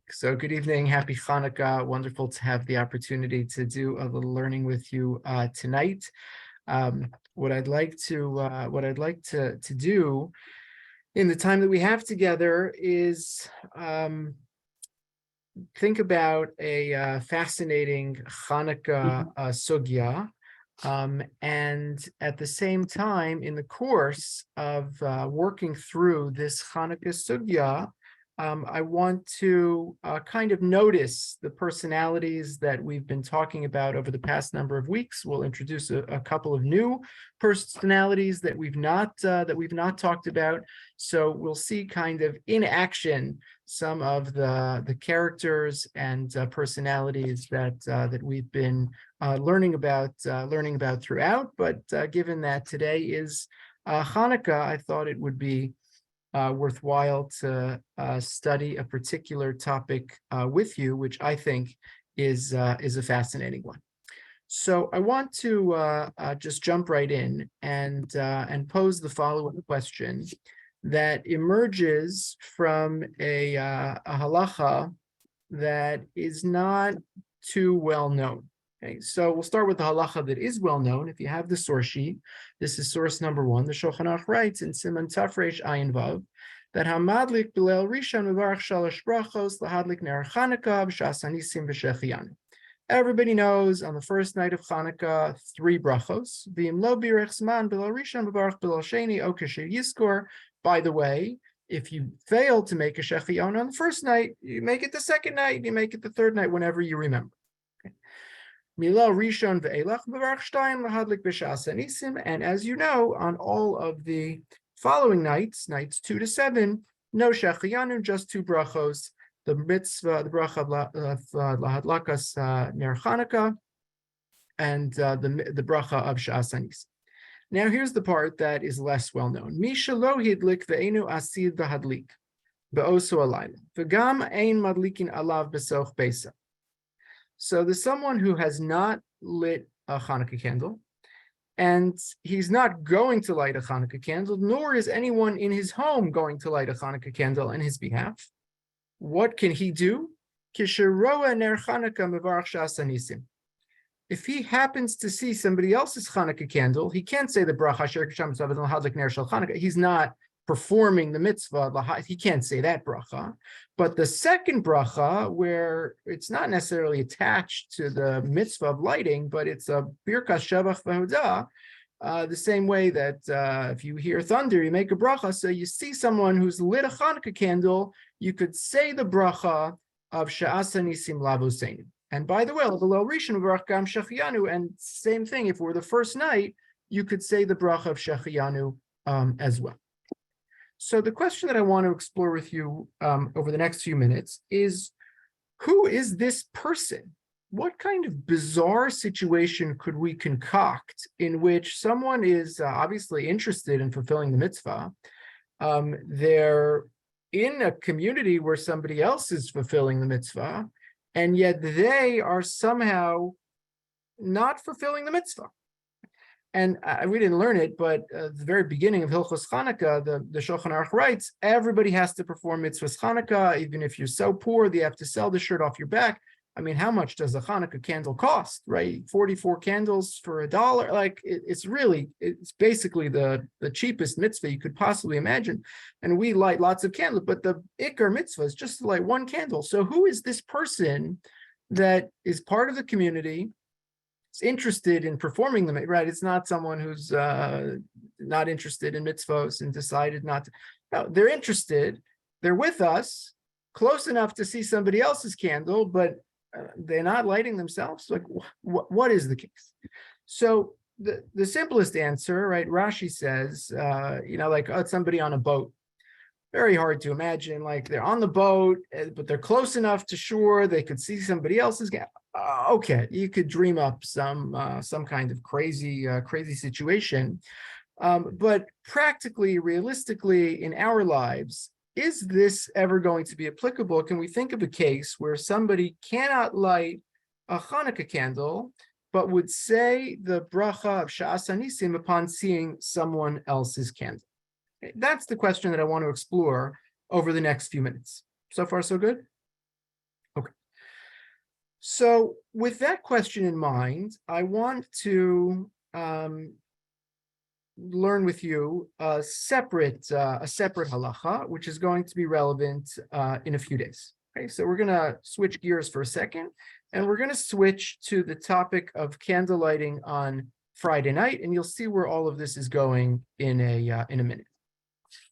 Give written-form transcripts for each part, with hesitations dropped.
So good evening, happy Hanukkah. Wonderful to have the opportunity to do a little learning with you tonight. What I'd like to do in the time that we have together is think about a fascinating Hanukkah sugya. And at the same time, in the course of working through this Hanukkah sugya, I want to kind of notice the personalities that we've been talking about over the past number of weeks. We'll introduce a couple of new personalities that we've not talked about. So we'll see kind of in action some of the characters and personalities that we've been learning about throughout. But given that today is Hanukkah, I thought it would be worthwhile to study a particular topic with you, which I think is a fascinating one. So I want to just jump right in and pose the following question that emerges from a halacha that is not too well known. Okay, so we'll start with the halacha that is well known. If you have the source sheet, this is source number 1. The Shulchan Aruch writes in Siman Tafresh Ayin Vav that Hamadlik Bilel Rishon Mevarach Shalosh Brachos Lahadlik Ner Chanukah B'Shas Hanisim V'Shechiyanu. Everybody knows on the first night of Hanukkah 3 brachos. V'im lo birech zman Bilel Rishon Mevarach Bilel Sheni O Kasher Yiskor. By the way, if you fail to make a Shechiyon on the first night, you make it the second night, you make it the third night, whenever you remember. Mila Rishon ve'elach b'varach shtayim lahadlik b'shas hanisim, and as you know, on all of the following nights 2 to 7, no shechiyanu, just 2 brachos, the mitzvah, the bracha of lahadlakas ner Chanukah, and the bracha of shas hanisim. Now here's the part that is less well known. Misha lo hidlik ve'enu asid v'hadlik be'oso alayla v'gam ein madlikin alav b'soch beisa. So there's someone who has not lit a Hanukkah candle, and he's not going to light a Hanukkah candle, nor is anyone in his home going to light a Hanukkah candle on his behalf. What can he do? If he happens to see somebody else's Hanukkah candle, he can't say the bracha. He's not performing the mitzvah. He can't say that bracha. But the second bracha, where it's not necessarily attached to the mitzvah of lighting, but it's a birkas shavach v'hodah, the same way that if you hear thunder, you make a bracha. So you see someone who's lit a Hanukkah candle, you could say the bracha of sha'as hanisim lavuseinu. And by the way, below Rishon V'Barach Gam Shechiyanu, and same thing, if we're the first night, you could say the bracha of Shechiyanu as well. So the question that I want to explore with you over the next few minutes is, who is this person? What kind of bizarre situation could we concoct in which someone is obviously interested in fulfilling the mitzvah? They're in a community where somebody else is fulfilling the mitzvah, and yet they are somehow not fulfilling the mitzvah. And we didn't learn it, but at the very beginning of Hilchos Chanukah, the Shulchan Aruch writes, everybody has to perform mitzvahs Chanukah, even if you're so poor that you have to sell the shirt off your back. I mean, how much does a Hanukkah candle cost, right? 44 candles for $1. Like, it's basically the cheapest mitzvah you could possibly imagine. And we light lots of candles, but the Iker mitzvah is just to light 1 candle. So who is this person that is part of the community, is interested in performing them, right? It's not someone who's not interested in mitzvahs and decided not to. No, they're interested. They're with us, close enough to see somebody else's candle, but they're not lighting themselves. Like, what is the case? So the simplest answer, right? Rashi says, like, it's somebody on a boat. Very hard to imagine. Like, they're on the boat, but they're close enough to shore they could see somebody else's. Okay, you could dream up some kind of crazy situation, but practically, realistically, in our lives, is this ever going to be applicable? Can we think of a case where somebody cannot light a Hanukkah candle, but would say the bracha of Sha'as Hanisim upon seeing someone else's candle? That's the question that I want to explore over the next few minutes. So far, so good? So with that question in mind, I want to learn with you a separate halacha, which is going to be relevant in a few days. Okay, so we're going to switch gears for a second, and we're going to switch to the topic of candle lighting on Friday night, and you'll see where all of this is going in a minute.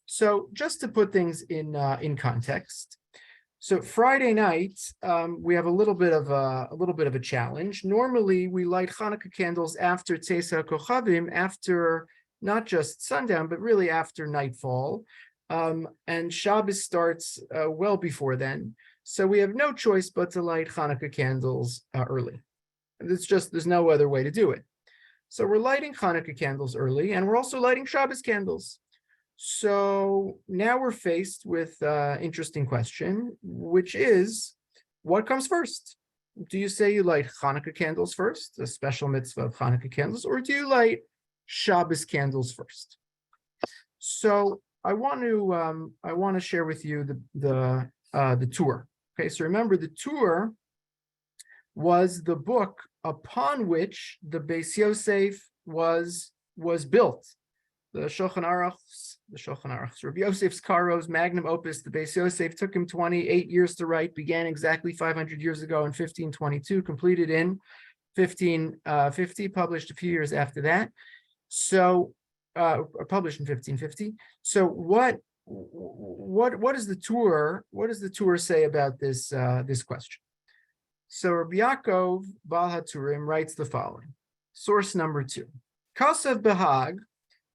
So just to put things in context, so Friday night we have a little bit of a challenge. Normally we light Hanukkah candles after Tzeis HaKochavim, after not just sundown, but really after nightfall, and Shabbos starts well before then. So we have no choice but to light Hanukkah candles early. There's no other way to do it. So we're lighting Hanukkah candles early, and we're also lighting Shabbos candles. So now we're faced with an interesting question, which is, what comes first? Do you say you light Hanukkah candles first, a special mitzvah of Hanukkah candles, or do you light Shabbos candles first? So I want to share with you the tour. Okay, so remember, the tour was the book upon which the Beis Yosef was built. The Shulchan Aruch, Rabbi Yosef's Karo's magnum opus, the Beis Yosef, took him 28 years to write, began exactly 500 years ago in 1522, completed in 1550, published a few years after that. So, published in 1550. So what is the tour? What does the tour say about this question? So Rabbi Yaakov Baal HaTurim writes the following. Source number 2. Kasav Behag,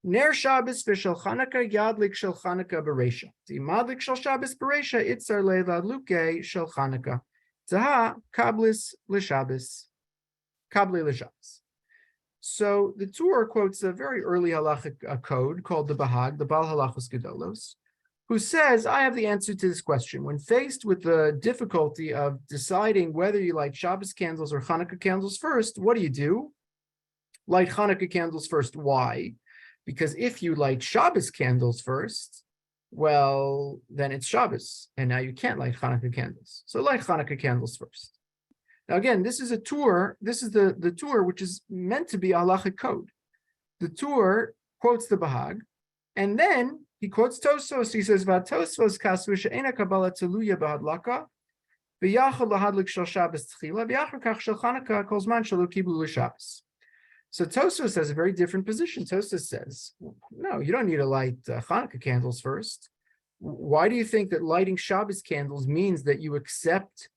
Ner Shabbos v'shel Chanukah yadlik shel Chanukah b'reisha. Madlik shel Shabbos b'reisha itzar le'ladluke shel Chanukah. Taha kablis l'Shabbos. Kabli l'Shabbos. So the Torah quotes a very early Halakhic code called the Bahag, the Baal Halachos Gedolos, who says, I have the answer to this question. When faced with the difficulty of deciding whether you light Shabbos candles or Hanukkah candles first, what do? Light Hanukkah candles first. Why? Because if you light Shabbos candles first, well, then it's Shabbos, and now you can't light Hanukkah candles. So light Hanukkah candles first. Now again, this is a tour. This is the tour which is meant to be a halachic code. The tour quotes the Bahag, and then he quotes Tosfos. He says, "Vatosfos kasvu she'ena kabbalah teluya b'hadlaka, v'yachal lahadlik shel Shabbos tchila, v'yachar kach shel Chanukah kol zman shelo kiblu l'Shabbos." So Tosfos has a very different position. Tosfos says, no, you don't need to light Hanukkah candles first. Why do you think that lighting Shabbos candles means that you accept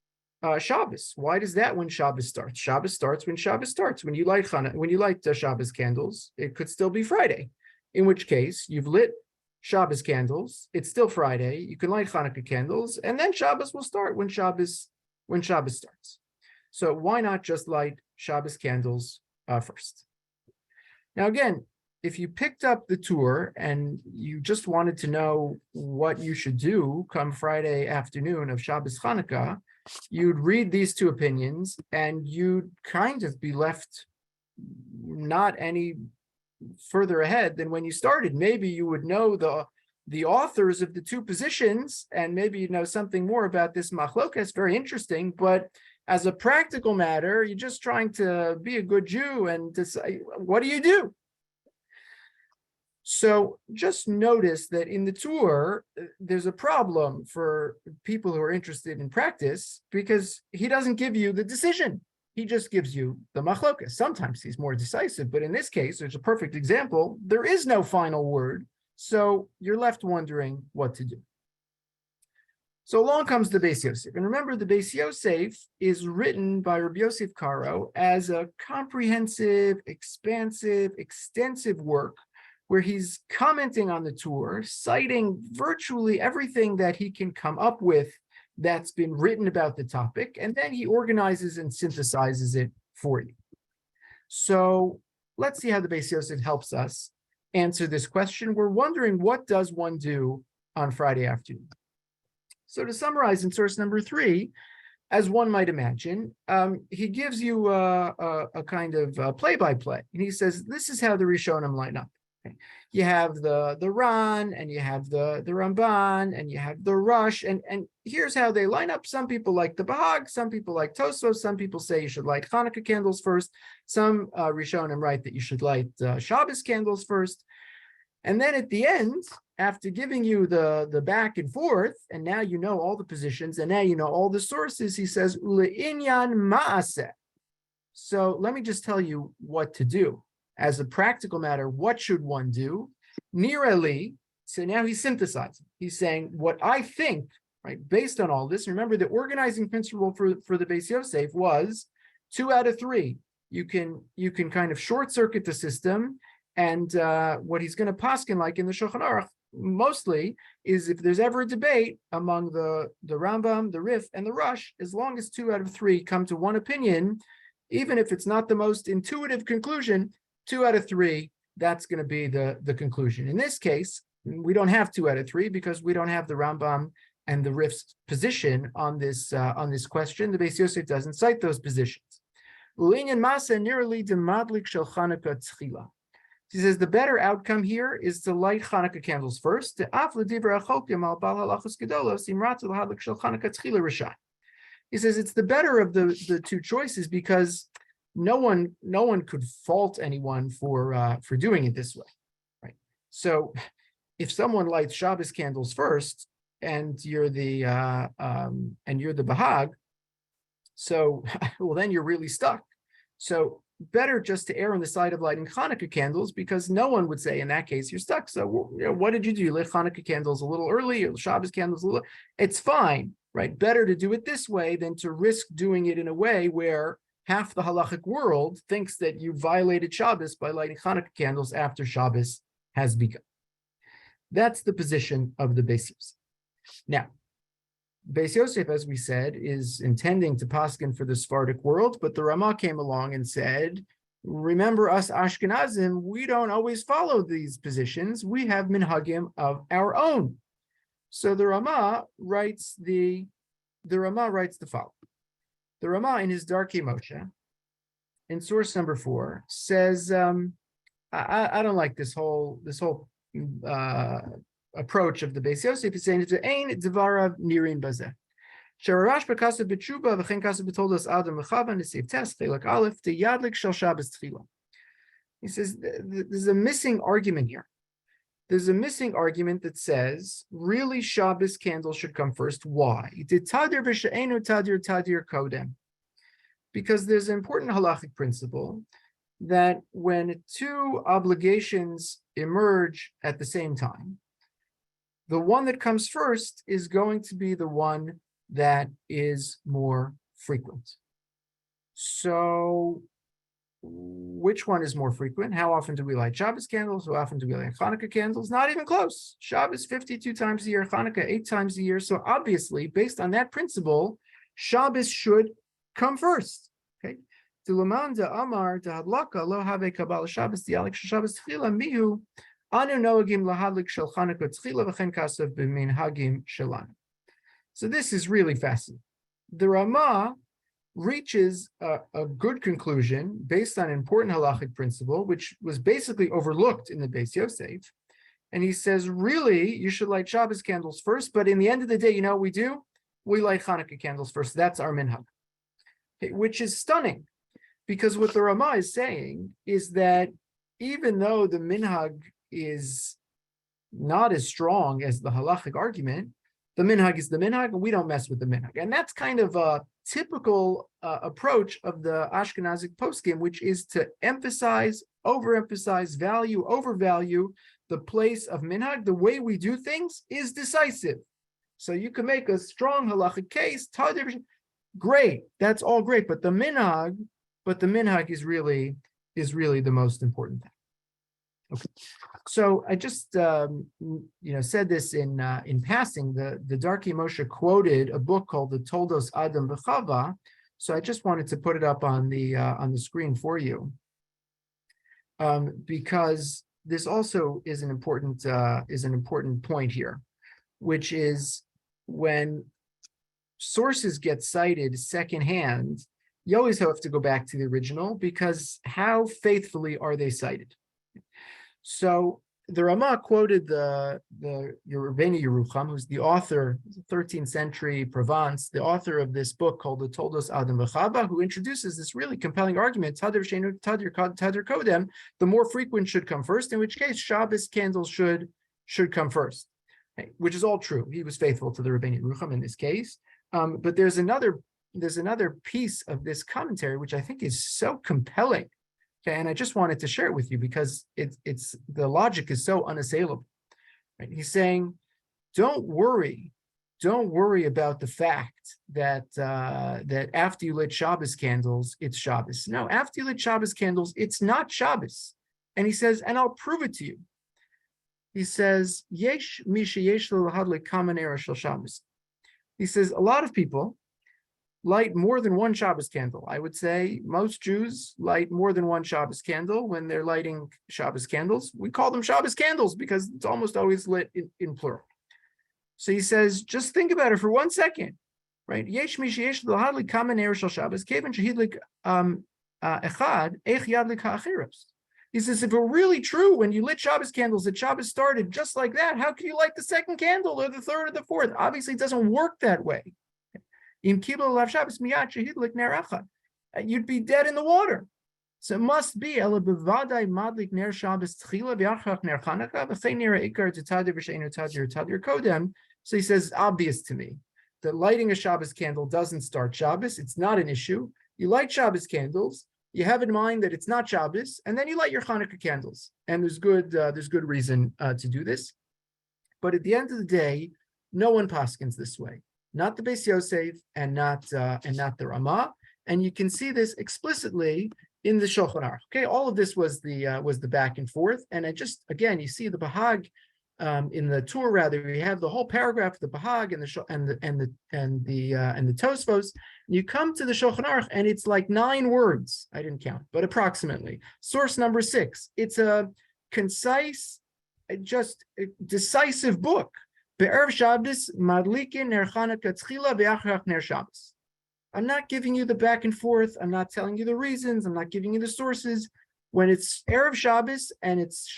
Shabbos? Why does that when Shabbos starts? Shabbos starts when Shabbos starts. When you light Shabbos candles, it could still be Friday. In which case, you've lit Shabbos candles. It's still Friday. You can light Hanukkah candles, and then Shabbos will start when Shabbos starts. So why not just light Shabbos candles first? Now again, if you picked up the tour and you just wanted to know what you should do come Friday afternoon of Shabbos Hanukkah, you'd read these two opinions and you'd kind of be left not any further ahead than when you started. Maybe you would know the authors of the two positions, and maybe you know something more about this machlokas. Very interesting, but as a practical matter, you're just trying to be a good Jew and decide, what do you do? So just notice that in the tour, there's a problem for people who are interested in practice, because he doesn't give you the decision. He just gives you the machlokas. Sometimes he's more decisive, but in this case, there's a perfect example. There is no final word, so you're left wondering what to do. So along comes the Beis Yosef. And remember, the Beis Yosef is written by Rabbi Yosef Karo as a comprehensive, expansive, extensive work where he's commenting on the tour, citing virtually everything that he can come up with that's been written about the topic, and then he organizes and synthesizes it for you. So let's see how the Beis Yosef helps us answer this question. We're wondering, what does one do on Friday afternoon? So to summarize in source number 3, as one might imagine, he gives you a kind of play-by-play. And he says, this is how the Rishonim line up. Okay. You have the Ran, and you have the Ramban, and you have the Rush, and here's how they line up. Some people like the Bahag, some people like Tosfos, some people say you should light Hanukkah candles first. Some Rishonim write that you should light Shabbos candles first. And then at the end, after giving you the back and forth, and now you know all the positions, and now you know all the sources, he says, Ule'inyan ma'aseh. So let me just tell you what to do. As a practical matter, what should one do? Nirali, so now he's synthesizing. He's saying, what I think, right, based on all this, remember the organizing principle for the Beis Yosef was 2 out of 3. You can kind of short circuit the system, and what he's going to paskin like in the Shulchan Aruch mostly is if there's ever a debate among the Rambam, the Rif, and the Rush, as long as 2 out of 3 come to one opinion, even if it's not the most intuitive conclusion, 2 out of 3, that's going to be the conclusion. In this case, we don't have 2 out of 3 because we don't have the Rambam and the Rif's position on this question. The Beis Yosef doesn't cite those positions. He says the better outcome here is to light Hanukkah candles first. He says it's the better of the 2 choices because no one could fault anyone for doing it this way, right? So if someone lights Shabbos candles first and you're the Bahag, so well then you're really stuck. So better just to err on the side of lighting Hanukkah candles because no one would say in that case you're stuck. So what did you do? You lit Hanukkah candles a little early, or Shabbos candles a little. It's fine, right? Better to do it this way than to risk doing it in a way where half the Halakhic world thinks that you violated Shabbos by lighting Hanukkah candles after Shabbos has begun. That's the position of the Beis Yosef. Now, Beis Yosef, as we said, is intending to paskin for the Sephardic world, but the Ramah came along and said, remember us Ashkenazim, we don't always follow these positions. We have minhagim of our own. So the Ramah writes the following. The Ramah in his Darkei Moshe, in source number 4, says, I don't like this whole approach of the Beis Yosef. He's saying it's ein devarav nirin bazeh. Sharash b'kasav b'tshuva v'chen kasav b'toldos adam l'chavan l'seif tes chelak aleph teyadlik shel Shabbos tchila. He says there's a missing argument here. There's a missing argument that says really Shabbos candles should come first. Why? Tadir b'she'enu tadir kodem. Because there's an important halachic principle that when 2 obligations emerge at the same time, the one that comes first is going to be the one that is more frequent. So which one is more frequent? How often do we light Shabbos candles? How often do we light Hanukkah candles? Not even close. Shabbos 52 times a year, Hanukkah 8 times a year. So obviously, based on that principle, Shabbos should come first. Okay. Amar Hadlaka lo have Kabbalah Shabbos dialik Shabbos tchila mihu anu noagim lahadlik shel Hanukkah tchila v'chen kasav b'minhagim shelanu. So this is really fascinating. The Ramah reaches a good conclusion based on an important halachic principle, which was basically overlooked in the Beis Yosef. And he says, really, you should light Shabbos candles first, but in the end of the day, you know what we do? We light Hanukkah candles first. That's our minhag, okay, which is stunning, because what the Ramah is saying is that even though the minhag is not as strong as the halachic argument, the minhag is the minhag, and we don't mess with the minhag. And that's kind of a typical approach of the Ashkenazic poskim, which is to emphasize, overemphasize, value, overvalue the place of minhag. The way we do things is decisive. So you can make a strong halachic case, great, that's all great, but the minhag is really the most important thing. Okay, so I just said this in passing. The Darkei Moshe quoted a book called the Toldos Adam V'Chava, so I just wanted to put it up on the screen for you, because this also is an important point here, which is when sources get cited secondhand, you always have to go back to the original, because how faithfully are they cited? So the Rama quoted the Rabbi Yerucham, who's the author, 13th century Provence, the author of this book called the Toldos Adam V'Chava, who introduces this really compelling argument: Tadir Sheinu Tadir Kodem, the more frequent should come first, in which case Shabbos candles should come first, okay, which is all true. He was faithful to the Rabbi Yerucham in this case. But there's another piece of this commentary which I think is so compelling. Okay, and I just wanted to share it with you because it's the logic is so unassailable. Right? He's saying, don't worry about the fact that that after you lit Shabbos candles, it's Shabbos. No, after you lit Shabbos candles, it's not Shabbos. And he says, and I'll prove it to you. He says, Yesh misha yesh l'hadlik kaman era shel Shabbos. He says, a lot of people light more than one Shabbos candle. I would say most Jews light more than one Shabbos candle when they're lighting Shabbos candles. We call them Shabbos candles because it's almost always lit in plural. So he says, just think about it for 1 second, right? Yesh mi sheyesh l'hadlik kaman ner shel Shabbos kevan shehidlik echad eich yadlik ha'achiros. He says, if it were really true when you lit Shabbos candles that Shabbos started just like that, how can you light the second candle or the third or the fourth? Obviously, it doesn't work that way. You'd be dead in the water. So it must be. So he says, obvious to me that lighting a Shabbos candle doesn't start Shabbos. It's not an issue. You light Shabbos candles, you have in mind that it's not Shabbos, and then you light your Hanukkah candles. And there's good reason to do this. But at the end of the day, no one paskins this way. Not the Beis Yosef and not the Rama, and you can see this explicitly in the Shulchan Aruch. Okay, all of this was the back and forth, and you see the Bahag in the tour. Rather, you have the whole paragraph of the Bahag and the Tosfos. And you come to the Shulchan Aruch, and it's like 9 words. I didn't count, but approximately. Source number 6. It's a concise, just decisive book. Be'erev Shabbos madlikin ner Chanukah tchila ve'achrach ner Shabbos. I'm not giving you the back and forth. I'm not telling you the reasons. I'm not giving you the sources. When it's Erev Shabbos and it's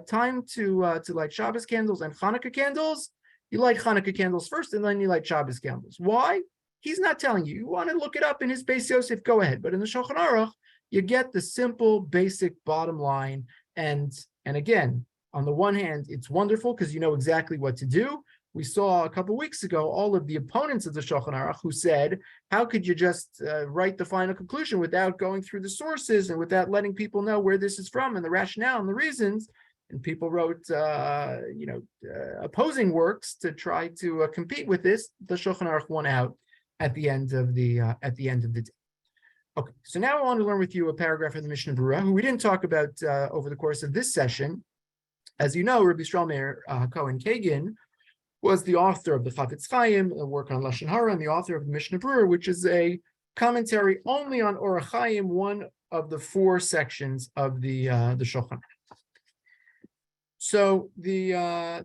time to light Shabbos candles and Chanukah candles, you light Chanukah candles first and then you light Shabbos candles. Why? He's not telling you. You want to look it up in his Beis Yosef, go ahead. But in the Shulchan Aruch, you get the simple, basic bottom line. And again, on the one hand, it's wonderful because you know exactly what to do. We saw a couple of weeks ago all of the opponents of the Shulchan Aruch who said, how could you just write the final conclusion without going through the sources and without letting people know where this is from and the rationale and the reasons? And people wrote, opposing works to try to compete with this. The Shulchan Aruch won out at the end of the day. Okay, so now I want to learn with you a paragraph of the Mishnah Berurah, who we didn't talk about over the course of this session. As you know, Rabbi Yisrael Meir Cohen Kagan was the author of the Chafetz Chaim, a work on Lashon Hara, and the author of the Mishnah Berurah, which is a commentary only on Orach Chaim, one of the 4 sections of the Shulchan. So the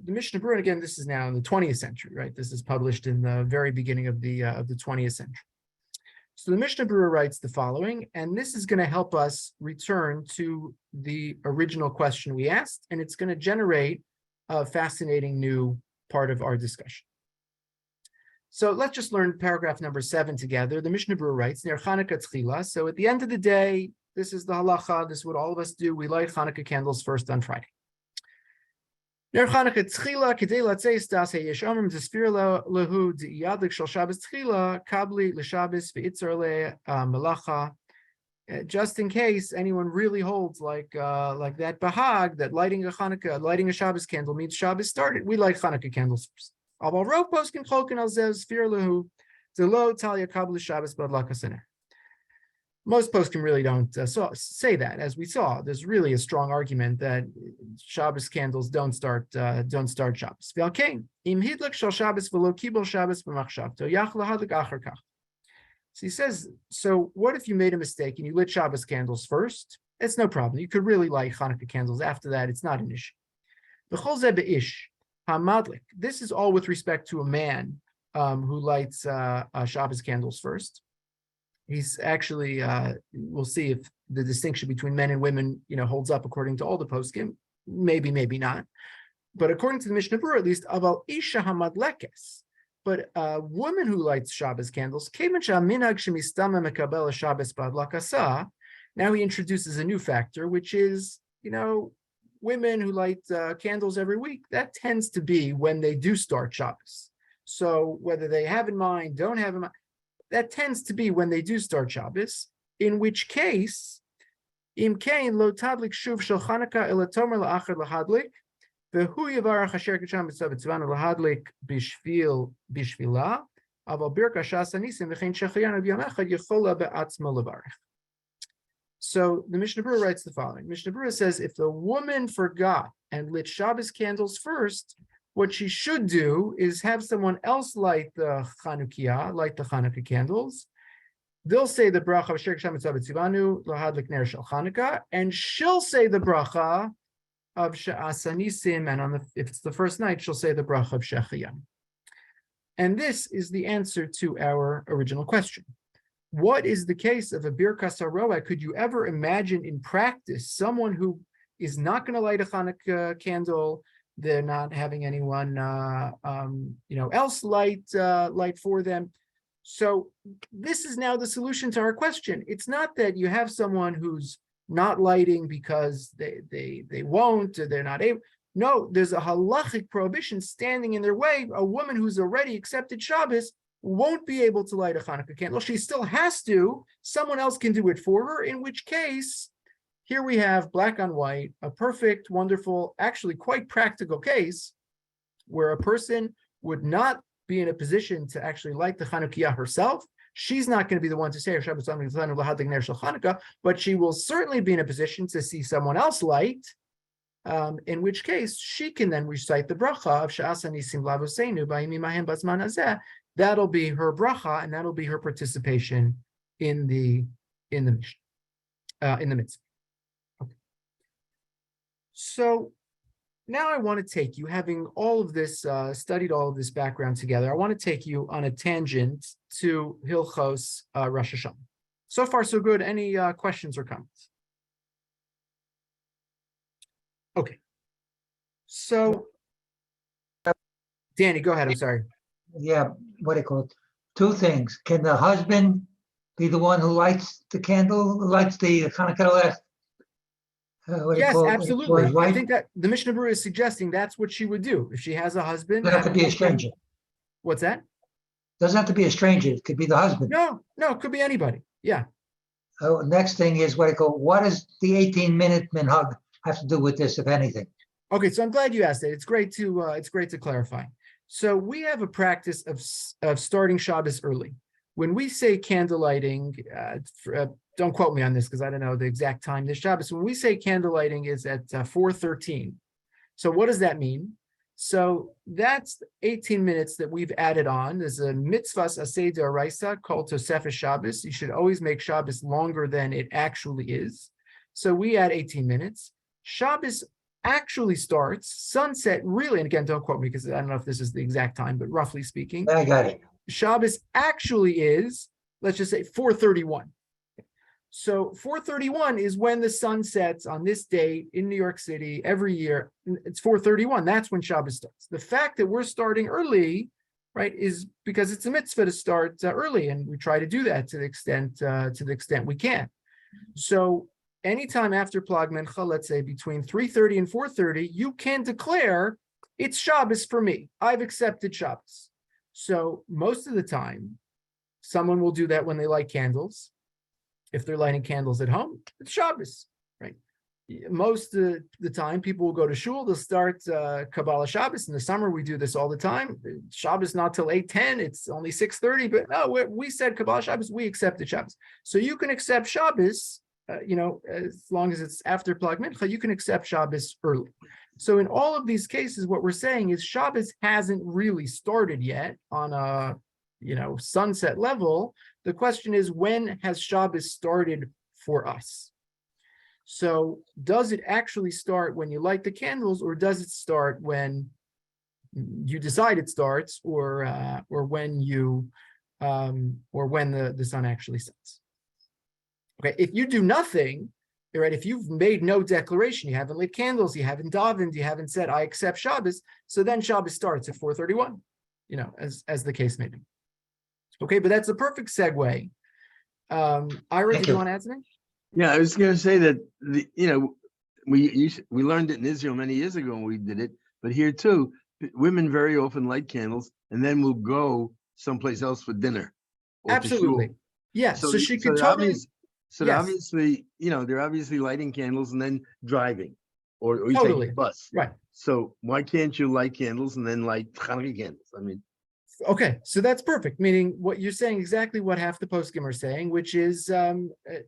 Mishnah Berurah, again, this is now in the 20th century, right? This is published in the very beginning of the 20th century. So the Mishnah Berurah writes the following, and this is going to help us return to the original question we asked, and it's going to generate a fascinating new part of our discussion. So let's just learn paragraph number 7 together. The Mishnah Berurah writes, Ner Chanukah Tchila. So at the end of the day, this is the halacha. This is what all of us do. We light Chanukah candles first on Friday. Ner Chanukah Tchila kedei latzeis das hayesh omrim t'sfir lehu d'yadlik shel Shabbos Tchila kabli l'Shabbos v'itzar le melacha. Just in case anyone really holds like that Bahag, that lighting a Shabbos candle means Shabbos started, we light Chanukah candles first. Although Rov poskin cholkin al zev sfir lehu d'lo talia kabli Shabbos badlaka sener. Most poskim really don't say that. As we saw, there's really a strong argument that Shabbos candles don't start Shabbos. V'alkein im hidlak shel Shabbos v'lo kibel Shabbos b'machshavto yach lahadlik acher kach. So he says, so what if you made a mistake and you lit Shabbos candles first? It's no problem. You could really light Hanukkah candles after that. It's not an issue. This is all with respect to a man who lights Shabbos candles first. He's actually, we'll see if the distinction between men and women, holds up according to all the poskim. maybe, maybe not. But according to the Mishnah Berurah, at least, aval isha hamadlekes. But a woman who lights Shabbos candles, now he introduces a new factor, which is, women who light candles every week, that tends to be when they do start Shabbos. So whether they have in mind, don't have in mind, that tends to be when they do start Shabbos, in which case, im kain lo tadlik shuv shel Chanukah ela tomer la'achar lahadlik, v'hu yivarach asher k'sham b'tzav tzvan lahadlik bishvila, aval birka shas anisim v'chein shechayanu b'yom echad yechola be'atzma levarich. So the Mishnah Berurah writes the following. Mishnah Berurah says, if the woman forgot and lit Shabbos candles first, what she should do is have someone else light the Chanukah candles. They'll say the bracha of Shek Shamitzav Tzivanu Lahadlik Ner Shel Chanukah, and she'll say the bracha of She'asanisim, and if it's the first night, she'll say the bracha of Shechayam. And this is the answer to our original question. What is the case of a Birkas HaRoah? Could you ever imagine in practice someone who is not going to light a Chanukah candle? They're not having anyone, else light for them. So this is now the solution to our question. It's not that you have someone who's not lighting because they won't, or they're not able. No, there's a Halakhic prohibition standing in their way. A woman who's already accepted Shabbos won't be able to light a Chanukah candle. She still has to. Someone else can do it for her, in which case, here we have black on white, a perfect, wonderful, actually quite practical case where a person would not be in a position to actually light the Chanukiah herself. She's not going to be the one to say, but she will certainly be in a position to see someone else light, in which case she can then recite the bracha of Sha'asa Nisim Lavosenu Ba'imi Mahem Bazman Hazeh. That'll be her bracha, and that'll be her participation in the mitzvah. Okay. So now I want to take you, having all of this, studied all of this background together, I want to take you on a tangent to Hilchos Rosh Hashanah. So far, so good. Any questions or comments? Okay. So, Danny, go ahead. I'm sorry. Yeah, what do you call it? Two things. Can the husband be the one who lights the candle, lights the Hanukkah? Yes, absolutely. I think that the Mishnah Berurah is suggesting that's what she would do if she has a husband. Doesn't have to be a stranger. What's that? Doesn't have to be a stranger. It could be the husband. No, it could be anybody. Yeah. Next thing is what does the 18-minute minhag have to do with this, if anything? Okay, so I'm glad you asked it. It's great to clarify. So we have a practice of starting Shabbos early. When we say candle lighting, don't quote me on this because I don't know the exact time this Shabbos. When we say candle lighting is at 4:13. So what does that mean? So that's 18 minutes that we've added on. There's a mitzvahs aseh d'oraisa called Tosefes Shabbos. You should always make Shabbos longer than it actually is. So we add 18 minutes. Shabbos actually starts sunset, really, and again, don't quote me because I don't know if this is the exact time, but roughly speaking, I got it. Shabbos actually is, let's just say 4:31. So 4:31 is when the sun sets on this date in New York City every year. It's 4:31. That's when Shabbos starts. The fact that we're starting early, right, is because it's a mitzvah to start early, and we try to do that to the extent we can. So anytime after Plag Mincha, let's say between 3:30 and 4:30, you can declare it's Shabbos for me. I've accepted Shabbos. So most of the time, someone will do that when they light candles. If they're lighting candles at home, it's Shabbos, right? Most of the time, people will go to shul. They'll start Kabbalah Shabbos. In the summer, we do this all the time. Shabbos not till 8:10. It's only 6:30. But no, we said Kabbalah Shabbos. We accepted Shabbos. So you can accept Shabbos. As long as it's after Plag Mincha, you can accept Shabbos early. So in all of these cases, what we're saying is Shabbos hasn't really started yet on a, sunset level. The question is, when has Shabbos started for us? So does it actually start when you light the candles, or does it start when you decide it starts, or when the sun actually sets? Okay, if you do nothing, right? If you've made no declaration, you haven't lit candles, you haven't davened, you haven't said, I accept Shabbos, so then Shabbos starts at 4:31, as the case may be. Okay, but that's a perfect segue. Ira, did you want to add something? Yeah, I was going to say that we learned it in Israel many years ago when we did it, but here too, women very often light candles and then will go someplace else for dinner. Or Absolutely. To shul. Yeah. So she could totally. They're obviously, they're obviously lighting candles and then driving, or you Totally. take a bus. Right. So why can't you light candles and then light Hanukkah candles? I mean. Okay, so that's perfect. Meaning, what you're saying exactly what half the poskim are saying, which is,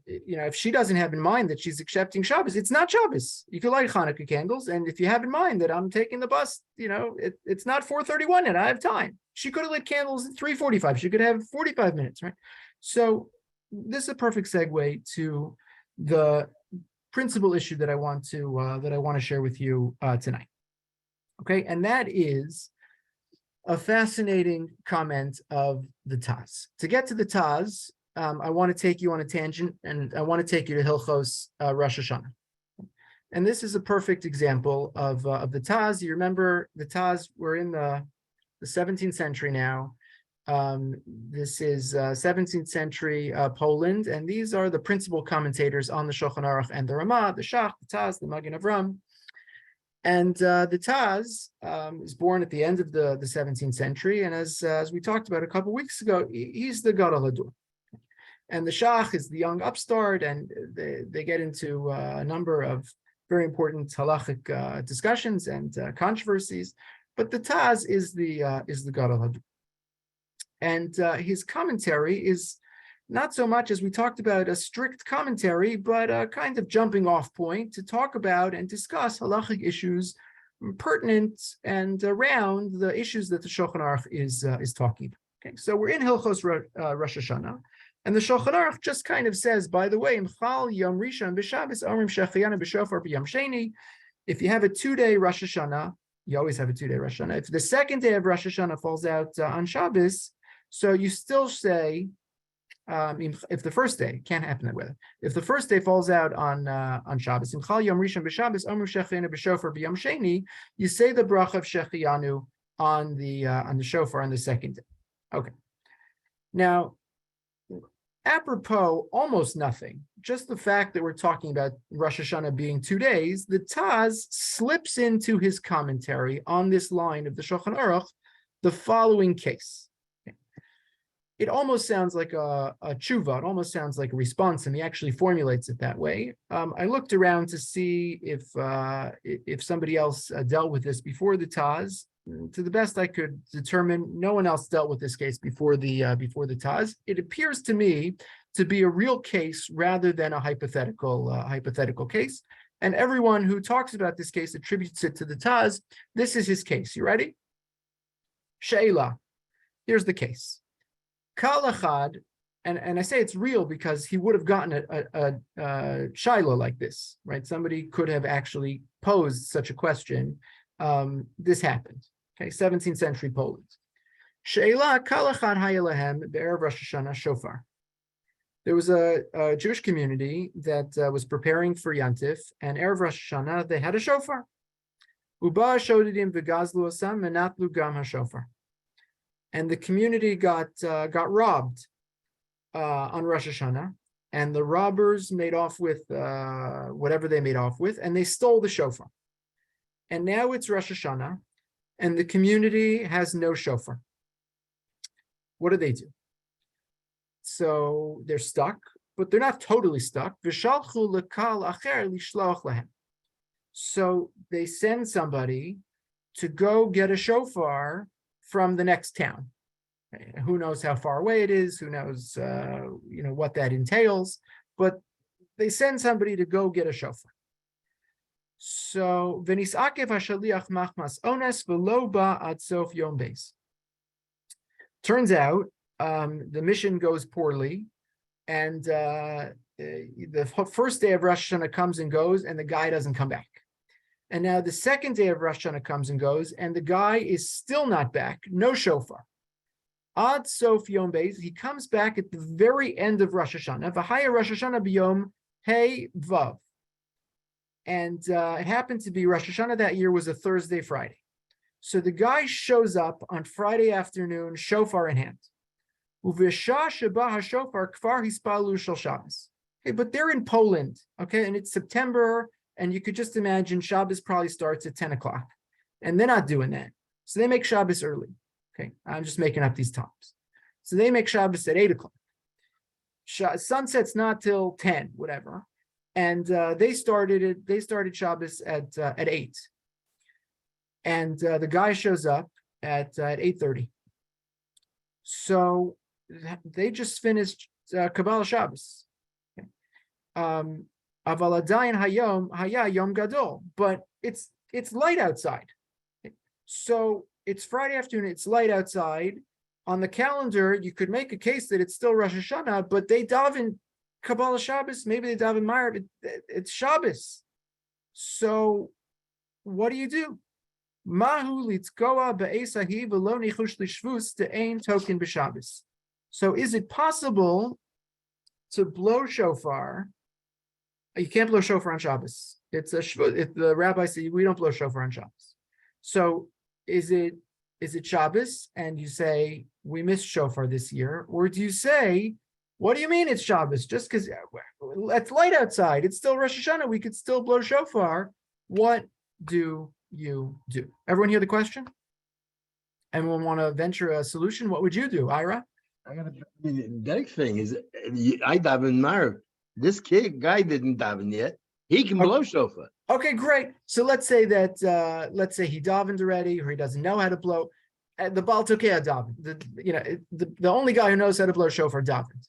if she doesn't have in mind that she's accepting Shabbos, it's not Shabbos. You can light Hanukkah candles, and if you have in mind that I'm taking the bus, it's not 4:31 and I have time. She could have lit candles at 3:45. She could have 45 minutes, right? So this is a perfect segue to the principal issue that I want to share with you tonight. Okay, and that is a fascinating comment of the Taz. To get to the Taz, I want to take you on a tangent, and I want to take you to Hilchos Rosh Hashanah. And this is a perfect example of the Taz. You remember the Taz, we're in the 17th century now. This is 17th century Poland, and these are the principal commentators on the Shulchan Aruch and the Ramah, the Shach, the Taz, the Magen Avram. And the Taz is born at the end of the 17th century, and as we talked about a couple weeks ago, he's the Gadol Hadur. And the Shach is the young upstart, and they get into a number of very important Halakhic discussions and controversies. But the Taz is the Gadol Hadur. And his commentary is not so much, as we talked about, a strict commentary, but a kind of jumping off point to talk about and discuss halachic issues pertinent and around the issues that the Shulchan Aruch is talking about. Okay, so we're in Hilchos Rosh Hashanah, and the Shulchan Aruch just kind of says, by the way, Imchal Yom Rishon b'Shabbos Omrim Shechiyanu b'Shofar b'Yom Sheni. If you have a 2-day Rosh Hashanah, you always have a 2-day Rosh Hashanah. If the second day of Rosh Hashanah falls out on Shabbos, so you still say, if the first day, can't happen that way. If the first day falls out on Shabbos, Imchal Yom Rishon b'Shabbos Omrim Shechiyanu b'Shofar b'Yom Sheni, you say the bracha of Shechiyanu on the shofar on the second day. Okay. Now, apropos almost nothing, just the fact that we're talking about Rosh Hashanah being 2 days, the Taz slips into his commentary on this line of the Shulchan Aruch the following case. It almost sounds like a tshuva. It almost sounds like a response, and he actually formulates it that way. I looked around to see if somebody else dealt with this before the Taz. To the best I could determine, no one else dealt with this case before the Taz. It appears to me to be a real case rather than a hypothetical case. And everyone who talks about this case attributes it to the Taz. This is his case. You ready? She'ela. Here's the case. Kal echad, and I say it's real because he would have gotten a shiloh like this, right? Somebody could have actually posed such a question. This happened. Okay, 17th century Poland. She'ela kal echad haya lahem be'erev Rosh Hashanah shofar. There was a Jewish community that was preparing for Yantif, and erev Rosh Hashanah they had a shofar. Uba shodidim v'gazlu asam menatlu gam hashofar. And the community got robbed on Rosh Hashanah, and the robbers made off with whatever they made off with, and they stole the shofar. And now it's Rosh Hashanah, and the community has no shofar. What do? So they're stuck, but they're not totally stuck. So they send somebody to go get a shofar from the next town. Who knows how far away it is? Who knows, what that entails? But they send somebody to go get a shofar. So v'nisakev hashaliach machmas ones v'lo ba ad sof yom beis. Turns out the mission goes poorly, and the first day of Rosh Hashanah comes and goes, and the guy doesn't come back. And now the second day of Rosh Hashanah comes and goes, and the guy is still not back, no shofar. Ad sof yom beis, he comes back at the very end of Rosh Hashanah. V'haya Rosh Hashanah b'yom hey vav. And it happened to be Rosh Hashanah that year was a Thursday, Friday. So the guy shows up on Friday afternoon, shofar in hand. Okay, but they're in Poland, okay, and it's September, and you could just imagine Shabbos probably starts at 10 o'clock, and they're not doing that. So they make Shabbos early. Okay, I'm just making up these times. So they make Shabbos at 8 o'clock. Sunset's not till 10, whatever. And they started Shabbos at 8. And the guy shows up at 8:30. So they just finished Kabbalah Shabbos. Aval adayin hayom haya yom gadol, but it's light outside. So it's Friday afternoon, it's light outside. On the calendar, you could make a case that it's still Rosh Hashanah, but they daven Kabbalah Shabbos, maybe they daven Ma'ariv, it's Shabbos. So what do? Mahu litzkoa be'esahi v'lo nichush lishvus de'ein token b'Shabbos. So is it possible to blow shofar? You can't blow shofar on Shabbos. It's a shvus. The rabbi said we don't blow shofar on Shabbos. So is it Shabbos? And you say we missed shofar this year, or do you say, what do you mean it's Shabbos? Just because it's light outside, it's still Rosh Hashanah, we could still blow shofar. What do you do? Everyone hear the question? Everyone want to venture a solution? What would you do, Ira? The next thing is, I daven Ma'ariv. This guy didn't daven yet. He can blow shofar. Okay, great. So let's say he davened already, or he doesn't know how to blow. The Baal Tokea davened. The only guy who knows how to blow shofar davened.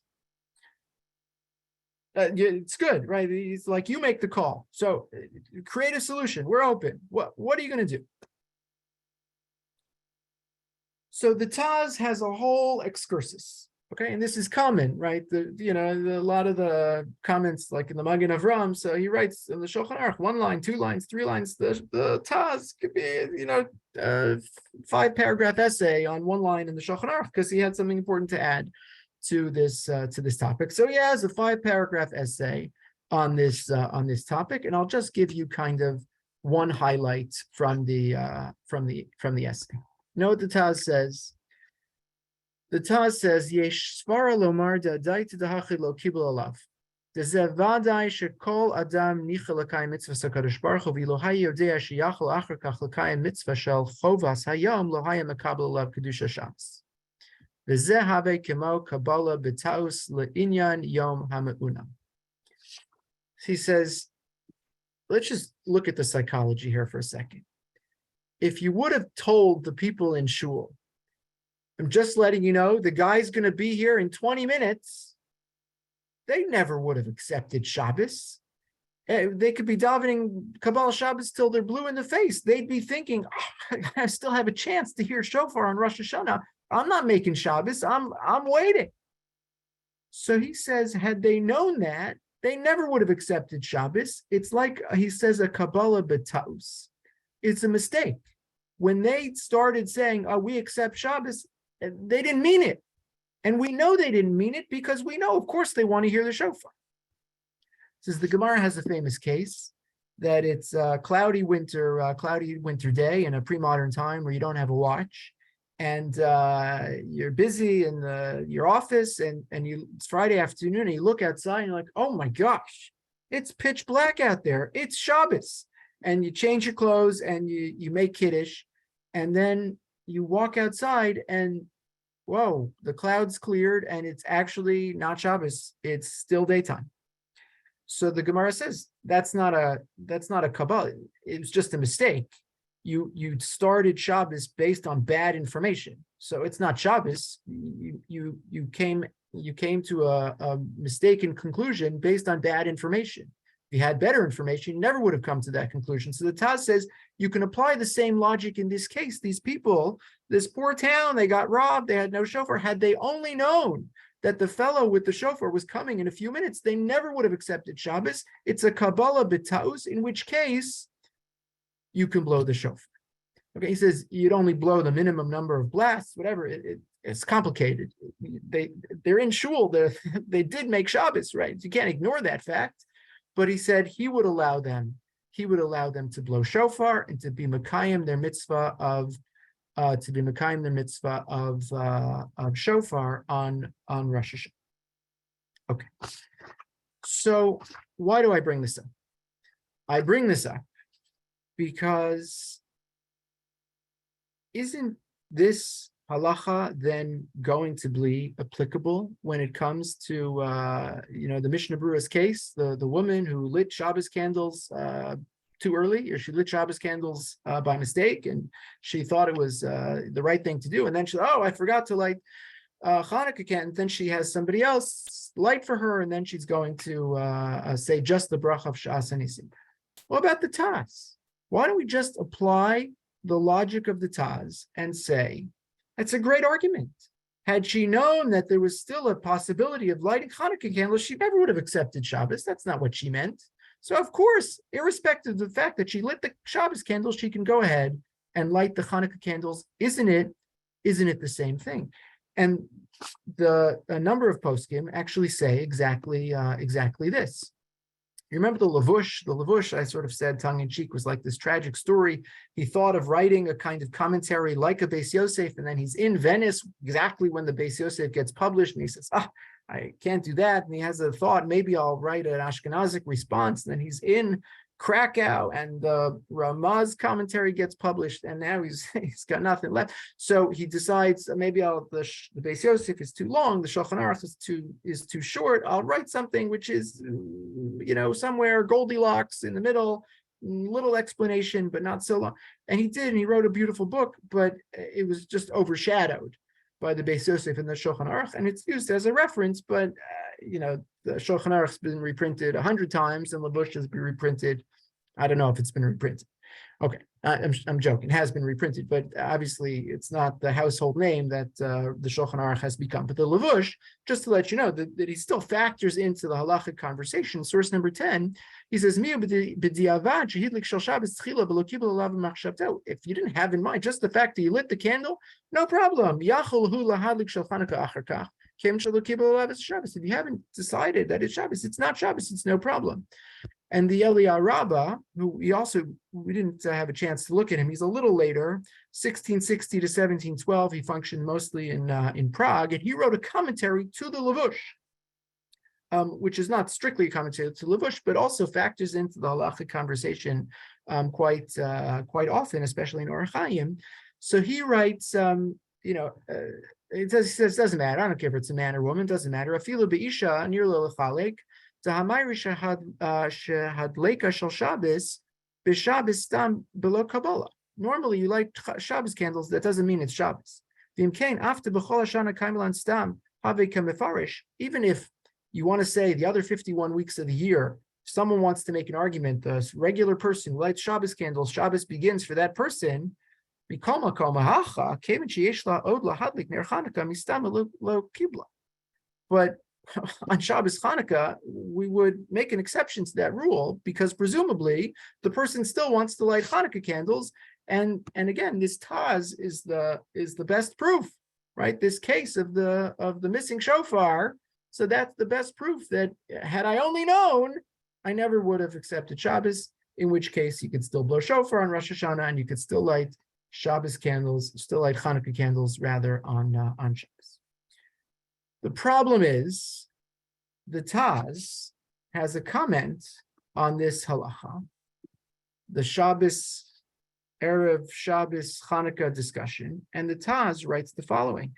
It's good, right? It's like you make the call. So create a solution. We're open. What are you going to do? So the Taz has a whole excursus. Okay, and this is common, right? A lot of the comments, like in the Magen Avram, so he writes in the Shulchan Aruch, 1 line, 2 lines, 3 lines. The Taz could be, a 5-paragraph essay on 1 line in the Shulchan Aruch because he had something important to add to this topic. So he has a 5-paragraph essay on this topic, and I'll just give you kind of one highlight from the essay. You know what the Taz says? The Taz says, "Yesh svara lomar da'adai t'dahachi lo kibul alav. Dezev vadai shekol adam nichel l'kayim mitzvah sakadosh baruch hu v'lo haya yodea sheyachol achar kach l'kayim mitzvah shel chovas hayom lo haya mekabel alav kedusha Shabbos. V'zeh have kemo kabbalah b'taus le'inyan yom ha'me'unam." He says, let's just look at the psychology here for a second. If you would have told the people in shul, I'm just letting you know, the guy's going to be here in 20 minutes, they never would have accepted Shabbos. They could be davening Kabbalah Shabbos till they're blue in the face. They'd be thinking, I still have a chance to hear shofar on Rosh Hashanah. I'm not making Shabbos. I'm waiting. So he says, had they known that, they never would have accepted Shabbos. It's like, he says, a Kabbalah b'taus. It's a mistake. When they started saying, we accept Shabbos, they didn't mean it. And we know they didn't mean it because we know, of course, they want to hear the shofar. Says the Gemara has a famous case that it's a cloudy winter day in a pre-modern time where you don't have a watch, and you're busy in your office, and it's Friday afternoon, and you look outside and you're like, oh my gosh, it's pitch black out there. It's Shabbos. And you change your clothes and you make Kiddush, and then you walk outside and whoa, the clouds cleared and it's actually not Shabbos, it's still daytime. So the Gemara says that's not a Kabbalah. It was just a mistake. You started Shabbos based on bad information. So it's not Shabbos. You came to a mistaken conclusion based on bad information. If you had better information, you never would have come to that conclusion. So the Taz says you can apply the same logic in this case. These people, this poor town, they got robbed, they had no shofar. Had they only known that the fellow with the shofar was coming in a few minutes, they never would have accepted Shabbos. It's a Kabbalah b'taus, in which case you can blow the shofar. Okay, he says you'd only blow the minimum number of blasts, whatever. It's complicated. They're in shul. They did make Shabbos, right? You can't ignore that fact. But he said he would allow them he would allow them to blow shofar and to be Mekayim their mitzvah of shofar on Rosh Hashanah. Okay. So why do I bring this up? I bring this up because isn't this halacha then going to be applicable when it comes to the Mishnah Berurah's case, the woman who lit Shabbos candles too early, or she lit Shabbos candles by mistake, and she thought it was the right thing to do, and then she, oh, I forgot to light Hanukkah candle, and then she has somebody else light for her, and then she's going to say just the bracha of Shas Hanisim. What about the Taz? Why don't we just apply the logic of the Taz and say, it's a great argument. Had she known that there was still a possibility of lighting Hanukkah candles, she never would have accepted Shabbos. That's not what she meant. So of course, irrespective of the fact that she lit the Shabbos candles, she can go ahead and light the Hanukkah candles. Isn't it the same thing? And a number of poskim actually say exactly this. You remember the Levush? The Levush, I sort of said tongue-in-cheek, was like this tragic story. He thought of writing a kind of commentary like a Beis Yosef, and then he's in Venice exactly when the Beis Yosef gets published, and he says, I can't do that. And he has a thought, maybe I'll write an Ashkenazic response. And then he's in Krakow, and the Ramaz commentary gets published, and now he's got nothing left. So he decides maybe the Beis Yosef is too long, the Shulchan Aruch is too short. I'll write something which is somewhere Goldilocks in the middle, little explanation, but not so long. And he did, and he wrote a beautiful book, but it was just overshadowed by the Beis Yosef and the Shulchan Aruch, and it's used as a reference, but the Shulchan Aruch's been reprinted 100 times, and Levush has been reprinted. I don't know if it's been reprinted. Okay, I'm joking. It has been reprinted, but obviously it's not the household name that the Shulchan Aruch has become. But the Levush, just to let you know, that he still factors into the Halakhic conversation. Source number 10, he says, if you didn't have in mind just the fact that you lit the candle, no problem. If you haven't decided that it's Shabbos, it's not Shabbos, it's no problem. And the Eliyahu Rabbah, who we didn't have a chance to look at him. He's a little later, 1660 to 1712. He functioned mostly in Prague, and he wrote a commentary to the Levush, which is not strictly a commentary to Levush, but also factors into the halachic conversation quite often, especially in Orach Chaim. So he writes, he says it doesn't matter. I don't care if it's a man or woman, doesn't matter. Afilu be'isha nir lo lechalek. Normally, you light Shabbos candles. That doesn't mean it's Shabbos. Even if you want to say the other 51 weeks of the year, if someone wants to make an argument, the regular person who lights Shabbos candles, Shabbos begins for that person. But on Shabbos Hanukkah, we would make an exception to that rule because presumably the person still wants to light Hanukkah candles, and again, this Taz is the best proof, right? This case of the missing shofar. So that's the best proof that had I only known, I never would have accepted Shabbos. In which case, you could still blow shofar on Rosh Hashanah, and you could still light Shabbos candles, still light Hanukkah candles rather on Shabbos. The problem is, the Taz has a comment on this halacha, the Shabbos, Erev Shabbos Hanukkah discussion, and the Taz writes the following.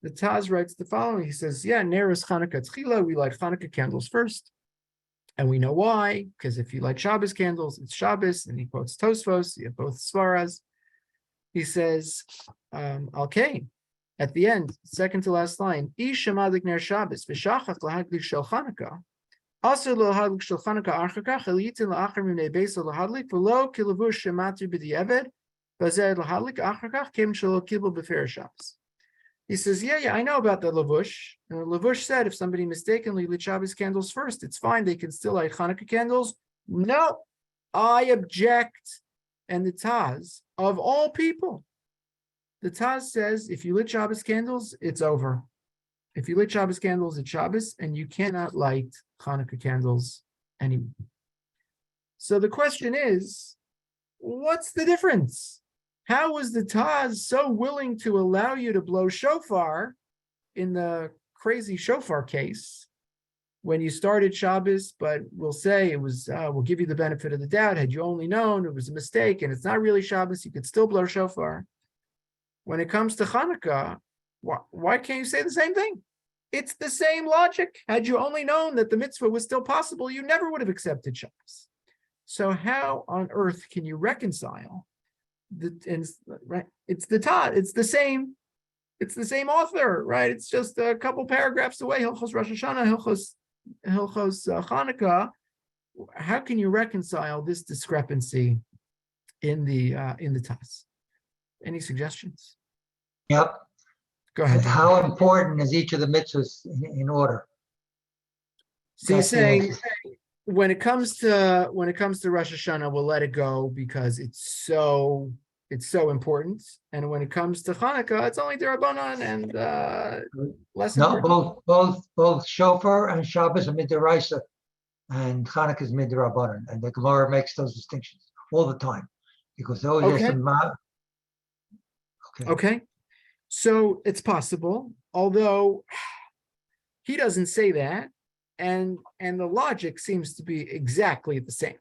He says, Neros Hanukkah Tchila, we light Hanukkah candles first. And we know why, because if you light Shabbos candles, it's Shabbos, and he quotes Tosfos, you have both Svaras. He says, okay. At the end, second to last line, Ish Shamadik Ner Shabbos, V'shachach lahadlik shel Chanukah, also lahadlik shel Chanukah achakach, elitin la'achar mimnei beso lahadlik, v'lo kilavush shematir b'di'eved, v'zed lahadlik achakach, kem shelo kibul b'fer Shabbos. He says, I know about the Levush. And the Levush said if somebody mistakenly lit Shabbos candles first, it's fine, they can still light Chanukah candles. No, I object. And the Taz, of all people, the Taz says, if you lit Shabbos candles, it's over. If you lit Shabbos candles, it's Shabbos, and you cannot light Hanukkah candles anymore. So the question is, what's the difference? How was the Taz so willing to allow you to blow shofar in the crazy shofar case when you started Shabbos, but we'll say it was, we'll give you the benefit of the doubt. Had you only known it was a mistake and it's not really Shabbos, you could still blow shofar. When it comes to Hanukkah, why can't you say the same thing? It's the same logic. Had you only known that the mitzvah was still possible, you never would have accepted Shabbos. So how on earth can you reconcile right? It's the Taz, it's the same author, right? It's just a couple paragraphs away. Hilchos Rosh Hashanah, Hilchos Hanukkah. How can you reconcile this discrepancy in the Taz? Any suggestions? Yep. Go ahead. How important is each of the mitzvahs in order? So you're saying when it comes to Rosh Hashanah, we'll let it go because it's so important, and when it comes to Hanukkah, it's only D'Rabbanan and less important. Both shofar and Shabbos are midoraisa, and Hanukkah is midrabanan, and the Gemara makes those distinctions all the time because those are some. Okay, so it's possible, although he doesn't say that, and the logic seems to be exactly the same.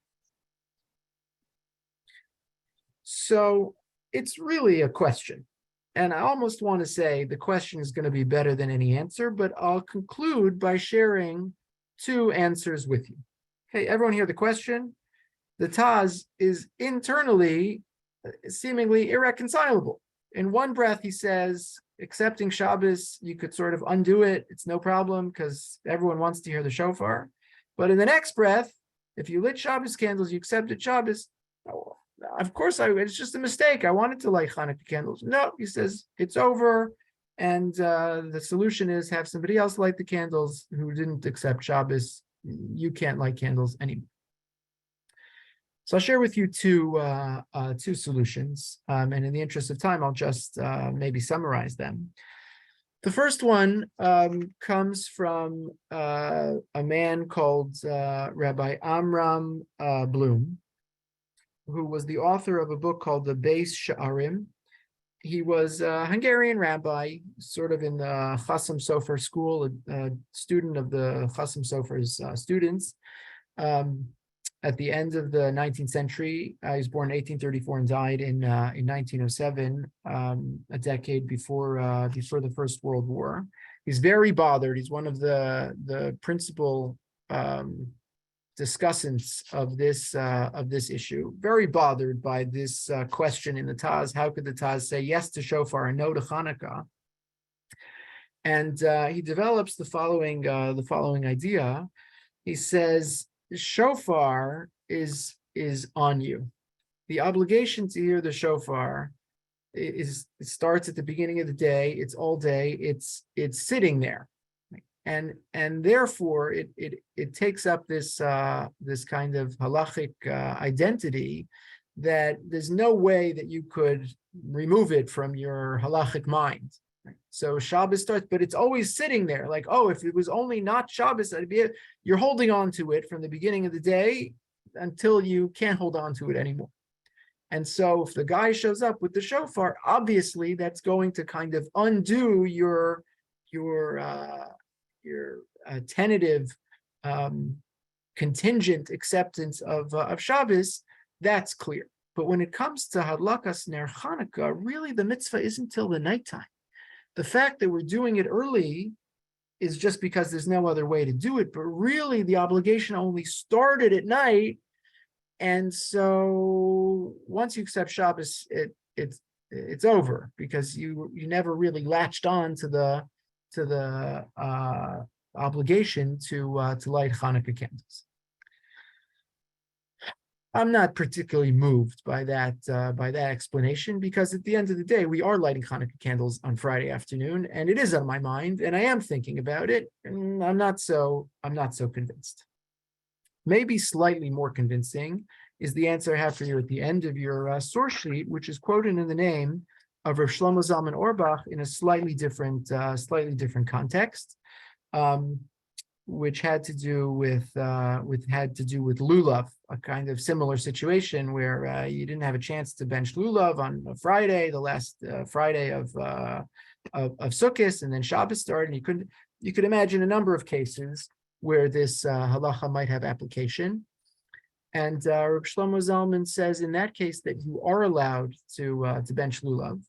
So it's really a question. And I almost want to say the question is going to be better than any answer, but I'll conclude by sharing two answers with you. Okay, everyone hear the question? The Taz is internally seemingly irreconcilable. In one breath, he says, accepting Shabbos, you could sort of undo it. It's no problem because everyone wants to hear the shofar. But in the next breath, if you lit Shabbos candles, you accepted Shabbos. Oh, of course, it's just a mistake. I wanted to light Hanukkah candles. No, he says, it's over. And the solution is have somebody else light the candles who didn't accept Shabbos. You can't light candles anymore. So I'll share with you two solutions. And in the interest of time, I'll just maybe summarize them. The first one comes from a man called Rabbi Amram Bloom, who was the author of a book called the Beis Sha'arim. He was a Hungarian rabbi, sort of in the Chasam Sofer school, a student of the Chasam Sofer's students. At the end of the 19th century, he was born in 1834 and died in 1907, a decade before the First World War. He's very bothered. He's one of the principal discussants of this issue. Very bothered by this question in the Taz. How could the Taz say yes to shofar and no to Hanukkah? And he develops the following idea. He says, shofar is on you. The obligation to hear the shofar it starts at the beginning of the day. It's all day. It's sitting there, and therefore it takes up this kind of halakhic identity that there's no way that you could remove it from your halakhic mind. So Shabbos starts, but it's always sitting there. Like, oh, if it was only not Shabbos, you're holding on to it from the beginning of the day until you can't hold on to it anymore. And so if the guy shows up with the shofar, obviously that's going to kind of undo your tentative contingent acceptance of Shabbos. That's clear. But when it comes to Hadlakas Ner Hanukkah, really the mitzvah isn't till the nighttime. The fact that we're doing it early is just because there's no other way to do it, but really the obligation only started at night. And so once you accept Shabbos, it's over because you never really latched on to the obligation to light Hanukkah candles. I'm not particularly moved by that explanation because at the end of the day, we are lighting Hanukkah candles on Friday afternoon, and it is on my mind, and I am thinking about it, and I'm not so convinced. Maybe slightly more convincing is the answer I have for you at the end of your source sheet, which is quoted in the name of Rav Shlomo Zalman Auerbach in a slightly different context. which had to do with lulav, a kind of similar situation where you didn't have a chance to bench lulav on a Friday, the last Friday of Sukkot, and then Shabbos started. And you could imagine a number of cases where this halacha might have application. And Rabbi Shlomo Zalman says in that case that you are allowed to bench lulav,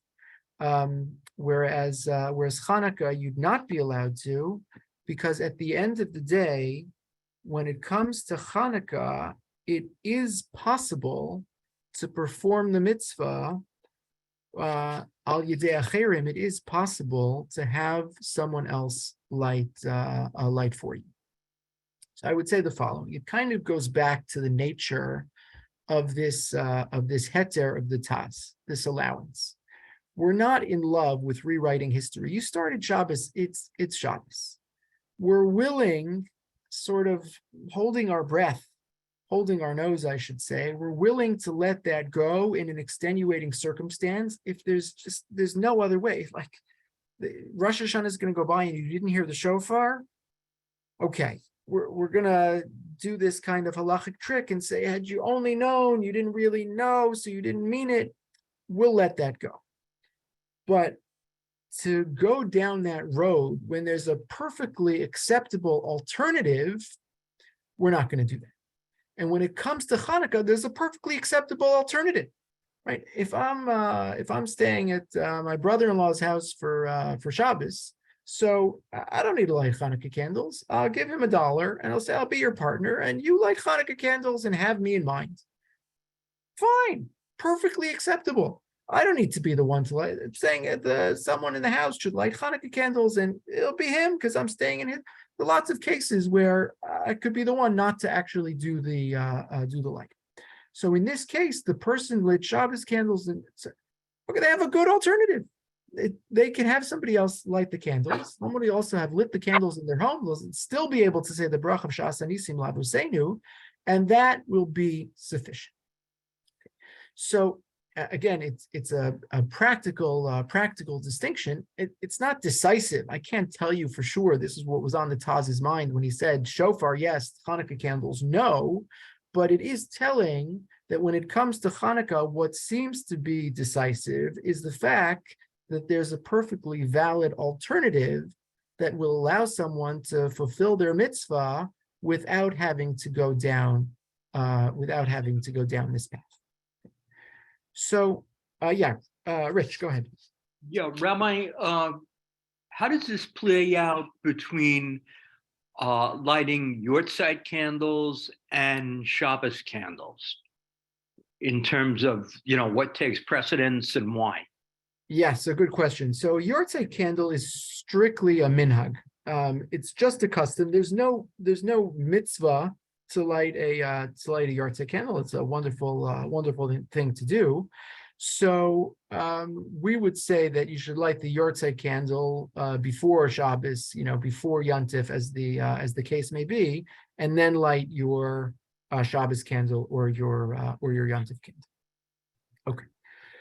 whereas Hanukkah you'd not be allowed to, because at the end of the day, when it comes to Hanukkah, it is possible to perform the mitzvah al yedei acherim. It is possible to have someone else light for you. So I would say the following: it kind of goes back to the nature of this heter of the Taz, this allowance. We're not in love with rewriting history. You started Shabbos; it's Shabbos. We're willing, sort of holding our breath, holding our nose, I should say. We're willing to let that go in an extenuating circumstance if there's no other way. Like Rosh Hashanah is going to go by and you didn't hear the shofar. Okay, we're going to do this kind of halakhic trick and say, had you only known, you didn't really know, so you didn't mean it. We'll let that go. But to go down that road when there's a perfectly acceptable alternative, we're not going to do that. And when it comes to Hanukkah, there's a perfectly acceptable alternative, right? If I'm staying at my brother-in-law's house for Shabbos, so I don't need to light Hanukkah candles. I'll give him $1 and I'll say, I'll be your partner and you light Hanukkah candles and have me in mind. Fine, perfectly acceptable. I don't need to be the one to light. I'm saying that someone in the house should light Hanukkah candles, and it'll be him because I'm staying in his. There are lots of cases where I could be the one not to actually do the light. So in this case, the person lit Shabbos candles, and okay, they have a good alternative. They can have somebody else light the candles. Somebody also have lit the candles in their home. They'll still be able to say the bracha of Shas Anisim Lavuseinu, and that will be sufficient. So. Again, it's a practical distinction. It's not decisive. I can't tell you for sure this is what was on the Taz's mind when he said shofar, yes, Hanukkah candles, no. But it is telling that when it comes to Hanukkah, what seems to be decisive is the fact that there's a perfectly valid alternative that will allow someone to fulfill their mitzvah without having to go down this path. So, Rich, go ahead. Yeah, Rabbi, how does this play out between lighting Yortzeit candles and Shabbos candles in terms of, what takes precedence and why? Yes, a good question. So Yortzeit candle is strictly a minhag. It's just a custom. There's no mitzvah to light a Yortzeit candle. It's a wonderful thing to do. So we would say that you should light the Yortzeit candle before Shabbos, before Yantif, as the case may be, and then light your Shabbos candle or your Yantif candle. Okay.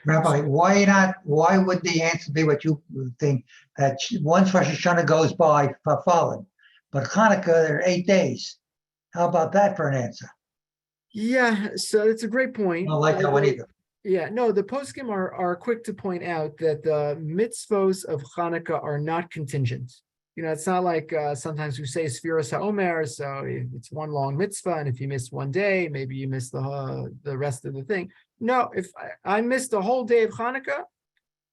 Rabbi, why would the answer be what you think, that once Rosh Hashanah goes by fallen, but Hanukkah, there are 8 days? How about that for an answer? Yeah, so it's a great point. I don't like that one either. Yeah, no, the poskim are quick to point out that the mitzvos of Hanukkah are not contingent. It's not like sometimes we say Sfiras HaOmer, so it's one long mitzvah, and if you miss one day, maybe you miss the rest of the thing. No, if I missed a whole day of Hanukkah,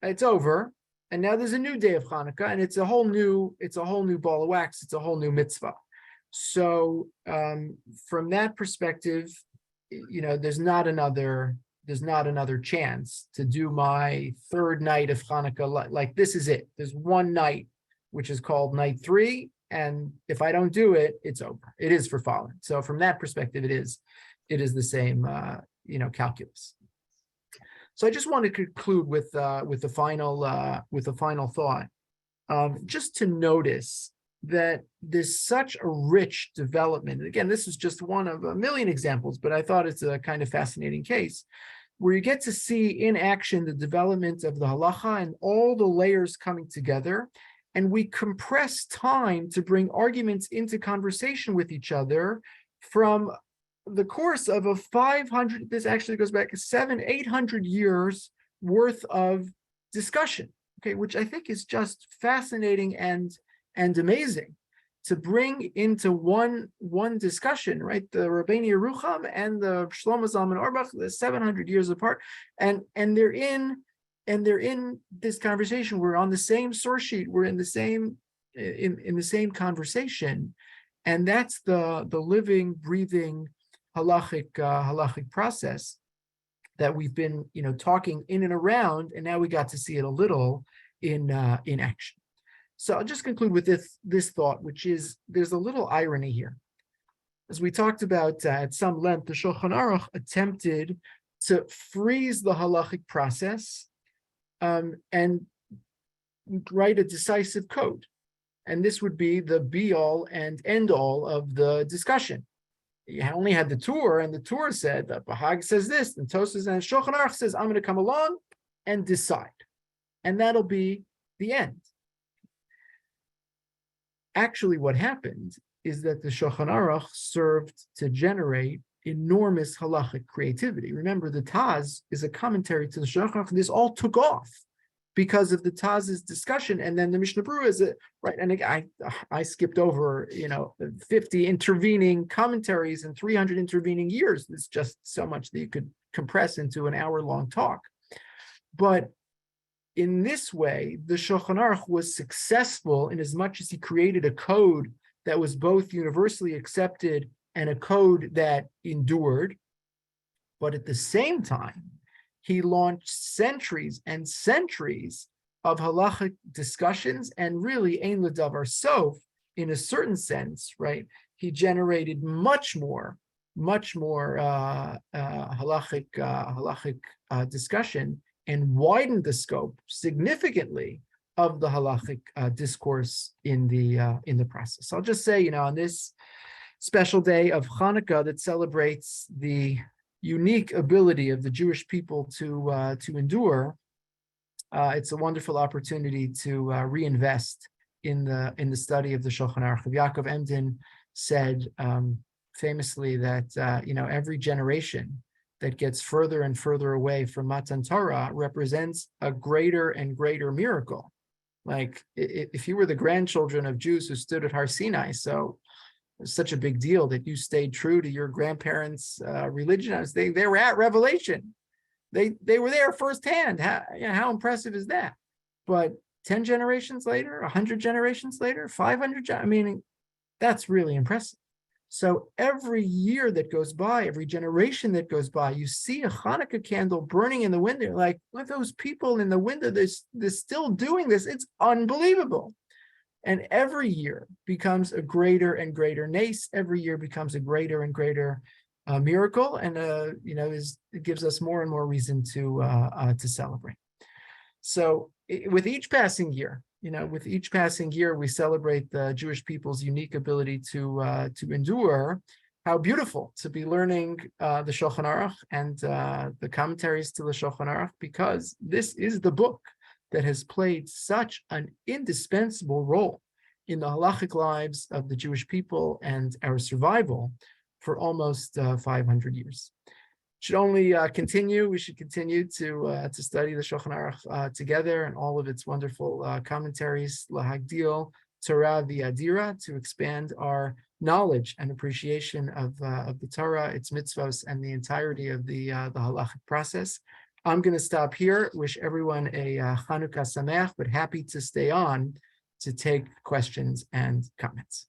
it's over, and now there's a new day of Hanukkah, and it's a whole new ball of wax. It's a whole new mitzvah. So from that perspective, there's not another chance to do my third night of Hanukkah. Like this is it. There's one night, which is called night 3. And if I don't do it, it's over. It is for fallen. So from that perspective, it is the same, calculus. So I just want to conclude with the final thought, just to notice that there's such a rich development. And again, this is just one of a million examples, but I thought it's a kind of fascinating case where you get to see in action the development of the halacha and all the layers coming together. and we compress time to bring arguments into conversation with each other from the course of a 500, this actually goes back 700-800 years worth of discussion, okay, which I think is just fascinating and amazing to bring into one discussion, right? The Rabbeinu Yerucham and the Shlomo Zalman Auerbach, they're 700 years apart, and they're in this conversation. We're on the same source sheet. We're in the same in the same conversation, and that's the living, breathing halachic process that we've been talking in and around, and now we got to see it a little in action. So I'll just conclude with this thought, which is there's a little irony here. As we talked about at some length, the Shulchan Aruch attempted to freeze the halachic process and write a decisive code. And this would be the be-all and end-all of the discussion. You only had the Tur, and the Tur said that Bahag says this, and Tosas and Shulchan Aruch says, I'm going to come along and decide. And that'll be the end. Actually, what happened is that the Shulchan Aruch served to generate enormous halachic creativity. Remember, the Taz is a commentary to the Shulchan Aruch. This all took off because of the Taz's discussion, and then the Mishnah Berurah is right. And I skipped over 50 intervening commentaries and 300 intervening years. It's just so much that you could compress into an hour-long talk. But in this way, the Shulchan Aruch was successful in as much as he created a code that was both universally accepted and a code that endured. But at the same time, he launched centuries and centuries of halachic discussions, and really, ein l'davar sof, in a certain sense, right? He generated much more halachic discussion, and widened the scope significantly of the halachic discourse in the process. So I'll just say, on this special day of Hanukkah that celebrates the unique ability of the Jewish people to endure, it's a wonderful opportunity to reinvest in the study of the Shulchan Aruch. Yaakov Emden said famously that every generation that gets further and further away from Matan Torah represents a greater and greater miracle. Like if you were the grandchildren of Jews who stood at Har Sinai, so it's such a big deal that you stayed true to your grandparents' religion. They were at Revelation. They were there firsthand. How impressive is that? But 10 generations later, 100 generations later, 500, that's really impressive. So every year that goes by, every generation that goes by, you see a Hanukkah candle burning in the window. Like, look at those people in the window. They're still doing this. It's unbelievable. And every year becomes a greater and greater nace. Every year becomes a greater and greater miracle, and it gives us more and more reason to celebrate. So with each passing year, we celebrate the Jewish people's unique ability to endure. How beautiful to be learning the Shulchan Aruch and the commentaries to the Shulchan Aruch, because this is the book that has played such an indispensable role in the halachic lives of the Jewish people and our survival for almost 500 years. Should only continue. We should continue to study the Shulchan Aruch together and all of its wonderful commentaries, lahagdil Torah v'adira, to expand our knowledge and appreciation of the Torah, its mitzvos, and the entirety of the halachic process. I'm going to stop here. Wish everyone a Chanukah Sameach, but happy to stay on to take questions and comments.